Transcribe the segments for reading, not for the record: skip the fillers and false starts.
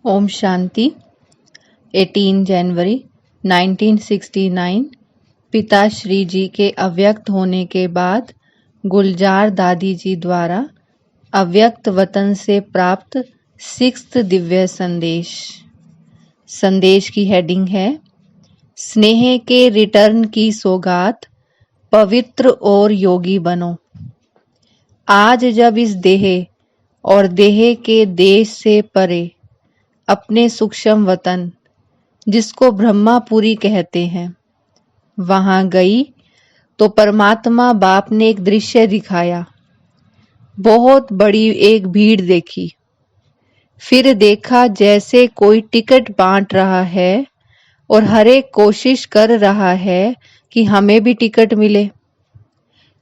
ओम शांति। 18 जनवरी 1969 पिता श्री जी के अव्यक्त होने के बाद गुलजार दादी जी द्वारा अव्यक्त वतन से प्राप्त 6th दिव्य संदेश। संदेश की हेडिंग है स्नेह के रिटर्न की सौगात, पवित्र और योगी बनो। आज जब इस देह और देह के देश से परे अपने सूक्ष्म वतन, जिसको ब्रह्मापुरी कहते हैं, वहां गई तो परमात्मा बाप ने एक दृश्य दिखाया। बहुत बड़ी एक भीड़ देखी। फिर देखा जैसे कोई टिकट बांट रहा है और हर एक कोशिश कर रहा है कि हमें भी टिकट मिले।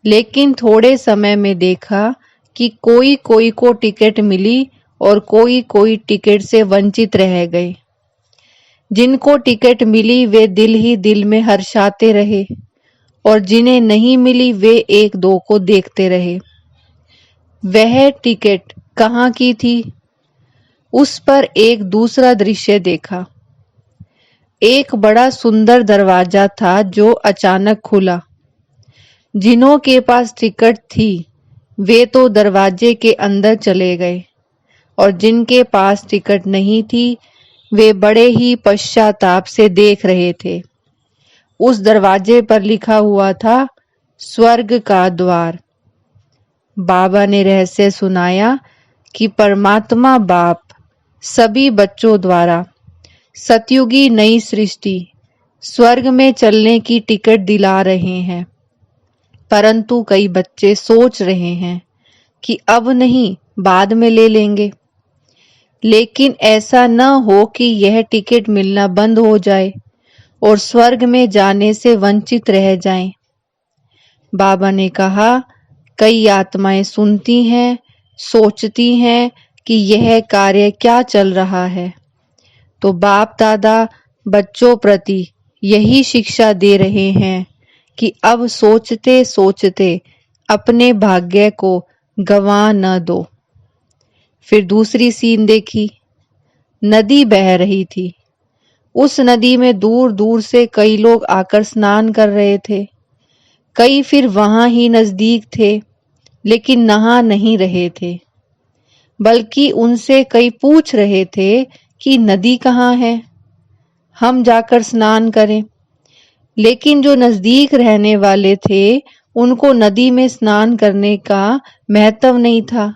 लेकिन थोड़े समय में देखा कि कोई कोई को टिकट मिली और कोई कोई टिकट से वंचित रह गए। जिनको टिकट मिली वे दिल ही दिल में हर्षाते रहे और जिन्हें नहीं मिली वे एक दो को देखते रहे। वह टिकट कहाँ की थी? उस पर एक दूसरा दृश्य देखा। एक बड़ा सुंदर दरवाजा था जो अचानक खुला। जिन्हों के पास टिकट थी वे तो दरवाजे के अंदर चले गए और जिनके पास टिकट नहीं थी वे बड़े ही पश्चाताप से देख रहे थे। उस दरवाजे पर लिखा हुआ था स्वर्ग का द्वार। बाबा ने रहस्य सुनाया कि परमात्मा बाप सभी बच्चों द्वारा सतयुगी नई सृष्टि स्वर्ग में चलने की टिकट दिला रहे हैं, परंतु कई बच्चे सोच रहे हैं कि अब नहीं, बाद में ले लेंगे। लेकिन ऐसा न हो कि यह टिकट मिलना बंद हो जाए और स्वर्ग में जाने से वंचित रह जाएं। बाबा ने कहा, कई आत्माएं सुनती हैं, सोचती हैं कि यह कार्य क्या चल रहा है, तो बाप दादा बच्चों प्रति यही शिक्षा दे रहे हैं कि अब सोचते सोचते अपने भाग्य को गंवा न दो। फिर दूसरी सीन देखी। नदी बह रही थी। उस नदी में दूर दूर से कई लोग आकर स्नान कर रहे थे। कई फिर वहां ही नजदीक थे लेकिन नहा नहीं रहे थे, बल्कि उनसे कई पूछ रहे थे कि नदी कहाँ है, हम जाकर स्नान करें। लेकिन जो नजदीक रहने वाले थे उनको नदी में स्नान करने का महत्व नहीं था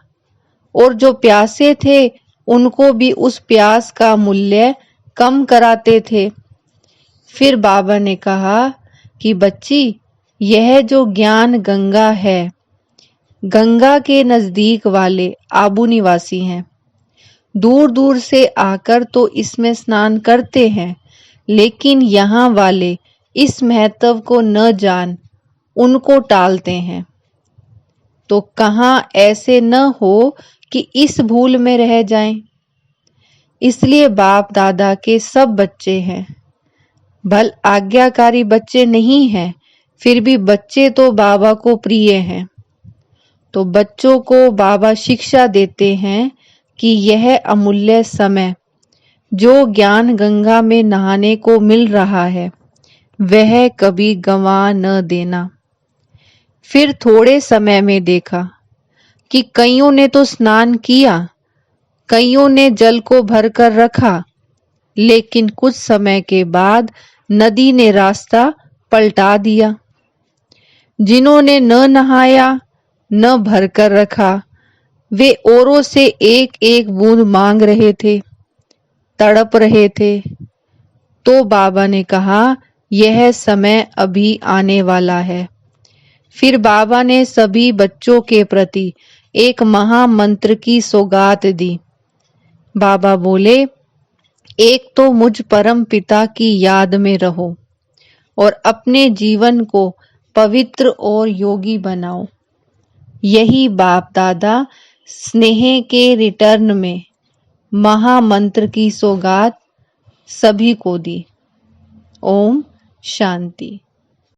और जो प्यासे थे उनको भी उस प्यास का मूल्य कम कराते थे। फिर बाबा ने कहा कि बच्ची, यह जो ज्ञान गंगा है, गंगा के नजदीक वाले आबू निवासी हैं। दूर दूर से आकर तो इसमें स्नान करते हैं, लेकिन यहाँ वाले इस महत्व को न जान उनको टालते हैं। तो कहाँ ऐसे न हो कि इस भूल में रह जाएं। इसलिए बाप दादा के सब बच्चे हैं, भल आज्ञाकारी बच्चे नहीं हैं, फिर भी बच्चे तो बाबा को प्रिय हैं। तो बच्चों को बाबा शिक्षा देते हैं कि यह अमूल्य समय जो ज्ञान गंगा में नहाने को मिल रहा है वह कभी गंवा न देना। फिर थोड़े समय में देखा कि कईयों ने तो स्नान किया, कईयों ने जल को भर कर रखा, लेकिन कुछ समय के बाद नदी ने रास्ता पलटा दिया। जिन्होंने न नहाया न भर कर रखा वे औरों से एक एक बूंद मांग रहे थे, तड़प रहे थे। तो बाबा ने कहा, यह समय अभी आने वाला है। फिर बाबा ने सभी बच्चों के प्रति एक महामंत्र की सौगात दी। बाबा बोले, एक तो मुझ परम पिता की याद में रहो और अपने जीवन को पवित्र और योगी बनाओ। यही बाप दादा स्नेह के रिटर्न में महामंत्र की सौगात सभी को दी। ओम शांति।